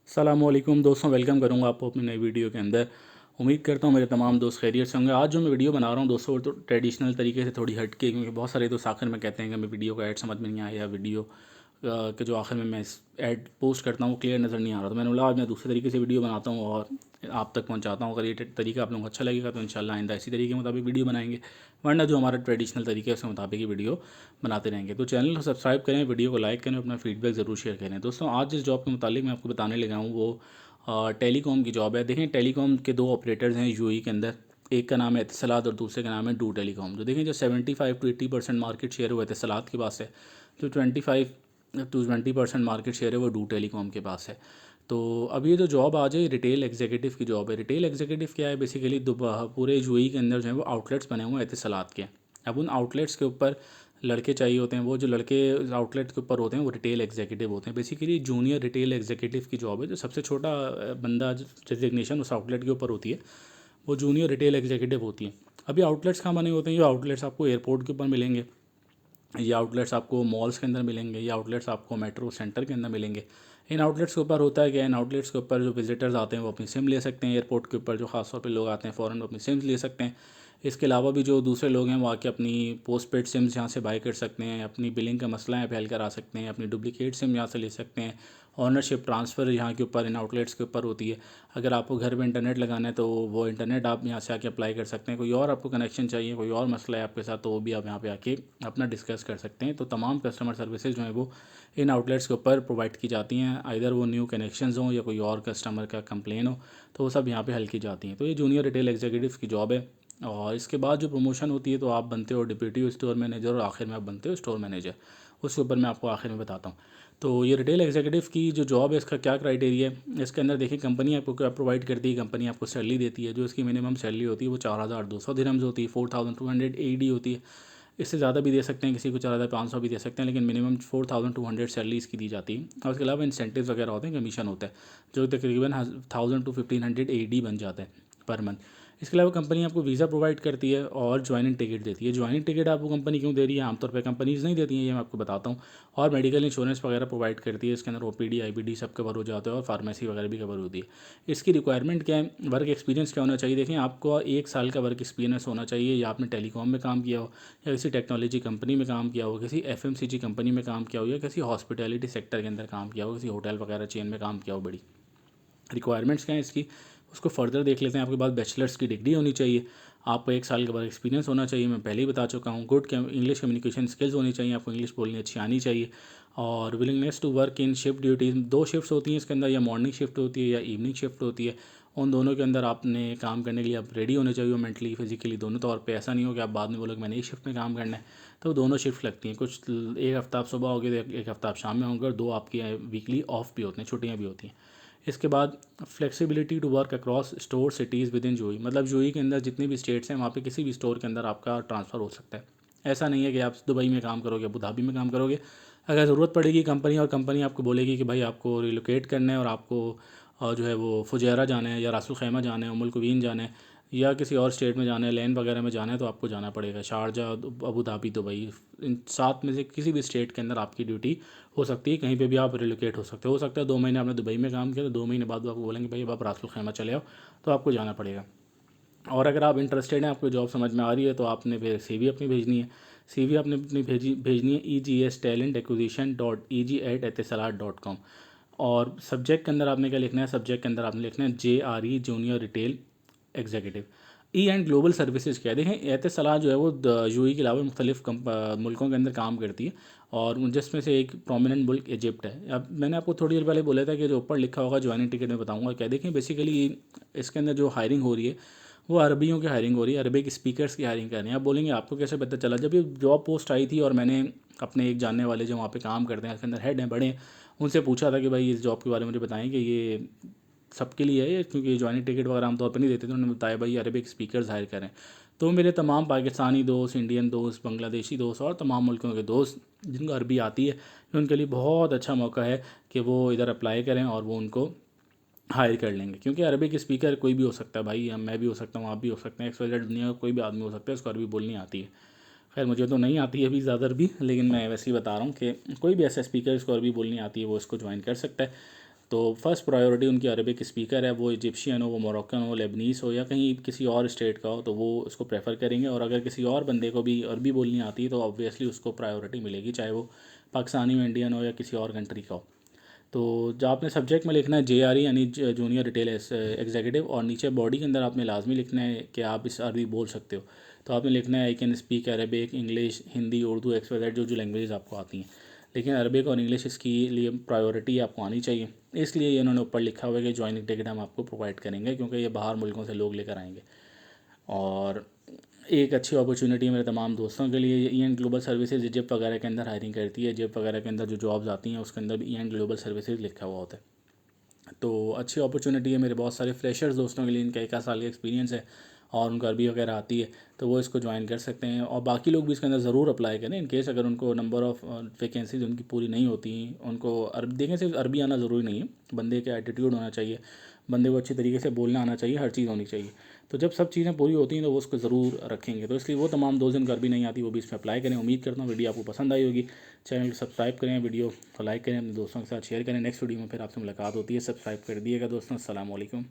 अस्सलामुअलैकुम दोस्तों, वेलकम करूंगा आपको अपनी नई वीडियो के अंदर। उम्मीद करता हूं मेरे तमाम दोस्त खैरियत से होंगे। आज जो मैं वीडियो बना रहा हूं दोस्तों, तो ट्रेडिशनल तरीके से थोड़ी हट के, क्योंकि बहुत सारे दोस्त आखिर में कहते हैं कि हमें वीडियो का ऐड समझ में नहीं आया, वीडियो के जो आखिर में मैं ऐड पोस्ट करता हूँ वो क्लियर नज़र नहीं आ रहा। तो मैंने बोला आज मैं दूसरे तरीके से वीडियो बनाता हूँ और आप तक पहुँचाता हूँ। अगर ये तरीका आप लोगों को अच्छा लगेगा तो इंशाल्लाह आइंदा इसी तरीके के मुताबिक वीडियो बनाएंगे, वरना जो हमारा ट्रेडिशनल तरीके है उसके मुताबिक ही वीडियो बनाते रहेंगे। तो चैनल को सब्सक्राइब करें, वीडियो को लाइक करें, अपना फीडबैक ज़रूर शेयर करें। दोस्तों, आज जिस जॉब के मुतालिक मैं आपको बताने लगा हूँ वो टेलीकॉम की जॉब है। देखें, टेलीकॉम के दो ऑपरेटर्स हैं यूएई के अंदर। एक का नाम है एतिसलात और दूसरे का नाम है डू टेलीकॉम। जो देखें, जो 75 to 80% मार्केट शेयर वो एतिसलात के पास है, जो 25 to 20% मार्केट शेयर है वो डू टेलीकॉम के पास है। तो अब ये जो जॉब आज है, रिटेल एग्जीक्यूटिव की जॉब है। रिटेल एग्जीक्यूटिव क्या है, बेसिकली पूरे यूएई के अंदर जो है वो आउटलेट्स बने हुए हैं एतिसलात के। अब उन आउटलेट्स के ऊपर लड़के चाहिए होते हैं। वो जो लड़के आउटलेट के ऊपर होते हैं वो रिटेल एग्जीक्यूटिव होते हैं। बेसिकली जूनियर रिटेल एग्जीक्यूटिव की जॉब है। जो सबसे छोटा बंदा डिजिग्नेशन उस आउटलेट के ऊपर होती है वो जूनियर रिटेल एग्जीक्यूटिव होती है। अभी आउटलेट्स कहाँ बने होते हैं? ये आउटलेट्स आपको एयरपोर्ट के ऊपर मिलेंगे, ये आउटलेट्स आपको मॉल्स के अंदर मिलेंगे, ये आउटलेट्स आपको मेट्रो सेंटर के अंदर मिलेंगे। इन आउटलेट्स के ऊपर होता है क्या, इन आउटलेट्स के ऊपर जो विजिटर्स आते हैं वो अपनी सिम ले सकते हैं। एयरपोर्ट के ऊपर जो खासतौर पे लोग आते हैं फ़ॉरन, वो अपनी सिम्स ले सकते हैं। इसके अलावा भी जो दूसरे लोग हैं वो आके अपनी पोस्ट पेड सिम्स यहाँ से बाई कर सकते हैं, अपनी बिलिंग का मसला यहाँ पे हल करा सकते हैं, अपनी डुप्लीकेट सिम यहाँ से ले सकते हैं। ऑनरशिप ट्रांसफ़र यहाँ के ऊपर इन आउटलेट्स के ऊपर होती है। अगर आपको घर में इंटरनेट लगाना है तो वो इंटरनेट आप यहाँ से आके अप्लाई कर सकते हैं। कोई और आपको कनेक्शन चाहिए, कोई और मसला है आपके साथ, तो वो भी आप यहाँ पे आके अपना डिस्कस कर सकते हैं। तो तमाम कस्टमर सर्विसेज जो है वो इन आउटलेट्स के ऊपर प्रोवाइड की जाती हैं। आइदर वो न्यू कनेक्शंस हों या कोई और कस्टमर का कंप्लेन हो, तो वो सब यहाँ पे हल की जाती हैं। तो ये जूनियर रिटेल एग्जीक्यूटिव की जॉब है। और इसके बाद जो प्रमोशन होती है तो आप बनते हो डिप्टी स्टोर मैनेजर और आखिर में आप बनते हो स्टोर मैनेजर। उसके ऊपर मैं आपको आखिर में बताता हूँ। तो ये रिटेल एग्जीक्यूटिव की जो जॉब है इसका क्या क्राइटेरिया है, इसके अंदर देखिए कंपनी आपको क्या प्रोवाइड करती है। कंपनी आपको सैलरी देती है। जो इसकी मिनिमम सैलरी होती है वो 4,200 दिरहम्स होती है, 4,200 AED होती है। इससे ज़्यादा भी दे सकते हैं, किसी को 4,500 भी दे सकते हैं, लेकिन मिनिमम 4,200 सैलरी इसकी दी जाती है। और उसके अलावा इंसेंटिव्स वगैरह होते हैं, कमीशन होता है, जो तकरीबन 1,000 to 1,500 AED बन जाता है पर मंथ। इसके अलावा कंपनी आपको वीज़ा प्रोवाइड करती है और ज्वाइनिंग टिकट देती है। ज्वाइनिंग टिकट आपको कंपनी क्यों दे रही है, आमतौर पर कंपनीज़ नहीं देती हैं, ये मैं आपको बताता हूँ। और मेडिकल इंश्योरेंस वगैरह प्रोवाइड करती है। इसके अंदर OPD IPD सब कवर हो जाता है और फार्मेसी वगैरह भी कवर होती है। इसकी रिक्वायरमेंट क्या है, वर्क एक्सपीरियंस क्या होना चाहिए? देखें, आपको 1 साल का वर्क एक्सपीरियंस होना चाहिए, या आपने टेलीकॉम में काम किया हो, या किसी टेक्नोलॉजी कंपनी में काम किया हो, किसी FMCG कंपनी में काम किया हो, या किसी हॉस्पिटैलिटी सेक्टर के अंदर काम किया हो, किसी होटल वगैरह चेन में काम किया हो। बड़ी रिक्वायरमेंट्स क्या है इसकी, उसको फर्दर देख लेते हैं। आपके पास बैचलर्स की डिग्री होनी चाहिए, आपको 1 साल का वर्क एक्सपीरियंस होना चाहिए, मैं पहले ही बता चुका हूँ। गुड इंग्लिश कम्युनिकेशन स्किल्स होनी चाहिए, आपको इंग्लिश बोलनी अच्छी आनी चाहिए। और willingness to work in shift duties, 2 shifts होती हैं इसके अंदर, या मॉर्निंग शिफ्ट होती है या इवनिंग शिफ्ट होती है। उन दोनों के अंदर आपने काम करने के लिए आप रेडी होने चाहिए, मेंटली फिजिकली दोनों तौर पे। ऐसा नहीं हो कि आप बाद में बोलो कि मैंने एक शिफ्ट में काम करना है। तो दोनों शिफ्ट लगती हैं, कुछ एक हफ़्ता आप सुबह होगे तो एक हफ़्ता आप शाम में होंगे, और 2 आपकी वीकली ऑफ भी होते हैं, छुट्टियाँ भी होती हैं। इसके बाद flexibility to work across store cities within जूई, मतलब जूई के अंदर जितने भी स्टेट्स हैं वहाँ पे किसी भी स्टोर के अंदर आपका ट्रांसफ़र हो सकता है। ऐसा नहीं है कि आप दुबई में काम करोगे, अबू धाबी में काम करोगे। अगर ज़रूरत पड़ेगी कंपनी, और कंपनी आपको बोलेगी कि भाई आपको रिलोकेट करना है और आपको जो है वो फुजैरा जाना है, या रासुल खैमा जाना है, उमुल कुवैन जाना है, या किसी और स्टेट में जाना है, लैन वगैरह में जाना है, तो आपको जाना पड़ेगा। शारजा, अबू धाबी, दुबई, इन 7 में से किसी भी स्टेट के अंदर आपकी ड्यूटी हो सकती है। कहीं पे भी आप रिलोकेट हो सकता है 2 महीने आपने दुबई में काम किया तो 2 महीने बाद वो आपको बोलेंगे भाई अब आप रासुल खैमा चले आओ, तो आपको जाना पड़ेगा। और अगर आप इंटरेस्टेड हैं, आपको जॉब समझ में आ रही है, तो आपने फिर CV अपनी भेजनी है। CV आपने अपनी भेजनी है EGStalent.acquisition.eg@etisalat.com। और सब्जेक्ट के अंदर आपने क्या लिखना है, सब्जेक्ट के अंदर आपने लिखना है JRE junior retail executive. And global services क्या है, देखें एतिसलात जो है वो यूएई के अलावा मुख्तलिफ मुल्कों के अंदर काम करती है, और जिसमें से एक प्रोमिनेंट मुल्क इजिप्ट है। अब मैंने आपको थोड़ी देर पहले बोला था कि जो ऊपर लिखा होगा ज्वाइनिंग टिकट में बताऊंगा क्या। देखें, बेसिकली इसके अंदर जो हायरिंग हो रही है वो अरबियों की हायरिंग हो रही है, अरबिक स्पीकर्स की हायरिंग कर रहे हैं। आप बोलेंगे आपको कैसे पता चला? जब ये जॉब पोस्ट आई थी और मैंने अपने एक जानने वाले जो वहाँ पे काम करते हैं, उसके अंदर हेड हैं बड़े, उनसे पूछा था कि भाई इस जॉब के बारे में मुझे बताएं कि ये सबके लिए है ये, क्योंकि ज्वाइनिंग टिकट वगैरह आमतौर पर नहीं देते। तो उन्होंने बताया भाई अरबिक स्पीकर्स हायर करें। तो मेरे तमाम पाकिस्तानी दोस्त, इंडियन दोस्त, बांग्लादेशी दोस्त और तमाम मुल्कों के दोस्त जिनको अरबी आती है, उनके लिए बहुत अच्छा मौका है कि वो इधर अप्लाई करें और वो उनको हायर कर लेंगे। क्योंकि अरबिक स्पीकर कोई भी हो सकता है भाई, हम मैं भी हो सकता हूँ, आप भी हो सकते हैं, XYZ दुनिया का कोई भी आदमी हो सकता है, उसको अरबी बोलनी आती है। खैर मुझे तो नहीं आती है अभी ज़्यादा अरबी, लेकिन मैं वैसे ही बता रहा हूँ कि कोई भी ऐसा स्पीकर इसको अरबी बोलनी आती है वो इसको ज्वाइन कर सकता है। तो फर्स्ट प्रायोरिटी उनकी अरबिक स्पीकर है, वो इजिप्शियन हो, वो मोरक्कन हो, लेबनीस हो या कहीं किसी और स्टेट का हो, तो वो उसको प्रेफर करेंगे। और अगर किसी और बंदे को भी अरबी बोलनी आती है तो ऑब्वियसली उसको प्रायोरिटी मिलेगी, चाहे वो पाकिस्तानी हो, इंडियन हो या किसी और कंट्री का हो। तो जो आपने सब्जेक्ट में लिखना है JRE यानी जूनियर रिटेल एग्जीक्यूटिव, और नीचे बॉडी के अंदर आपने लाजमी लिखना है कि आप इस अरबी बोल सकते हो। तो आपने लिखना है I can speak Arabic, English, Hindi, Urdu, XYZ जो जो लैंग्वेज आपको आती हैं। लेकिन अरबिक और इंग्लिश इसकी लिए प्रायोरिटी आपको आनी चाहिए, इसलिए ये उन्होंने ऊपर लिखा हुआ है कि ज्वाइनिंग टिकट हम आपको प्रोवाइड करेंगे, क्योंकि ये बाहर मुल्कों से लोग लेकर आएंगे। और एक अच्छी अपॉर्चुनिटी है मेरे तमाम दोस्तों के लिए। EN ग्लोबल सर्विसेज इजिप्ट वगैरह के अंदर हायरिंग करती है, इजिप्ट वगैरह के अंदर जो जॉब्स आती हैं उसके अंदर भी EN ग्लोबल सर्विसेज लिखा हुआ होता है। तो अच्छी अपॉर्चुनिटी है मेरे बहुत सारे फ्रेशर्स दोस्तों के लिए, इनका 1 साल का एक्सपीरियंस है और उनको अरबी वगैरह आती है, तो वो इसको ज्वाइन कर सकते हैं। और बाकी लोग भी इसके अंदर ज़रूर अप्लाई करें, इन केस अगर उनको नंबर ऑफ़ वैकेंसीज उनकी पूरी नहीं होती, उनको अरब देखें, सिर्फ अरबी आना ज़रूरी नहीं है, बंदे का एटीट्यूड होना चाहिए, बंदे को अच्छी तरीके से बोलना आना चाहिए, हर चीज़ होनी चाहिए। तो जब सब चीज़ें पूरी होती हैं तो वो उसको ज़रूर रखेंगे। तो इसलिए वो तमाम दोस्त जिनको अरबी नहीं आती वो भी इसमें अप्लाई करें। उम्मीद करता हूँ वीडियो आपको पसंद आई होगी। चैनल को सब्सक्राइब करें, वीडियो को लाइक करें, अपने दोस्तों के साथ शेयर करें। नेक्स्ट वीडियो में फिर आपसे मुलाकात होती है। सब्सक्राइब कर दिएगा दोस्तों। अस्सलाम वालेकुम।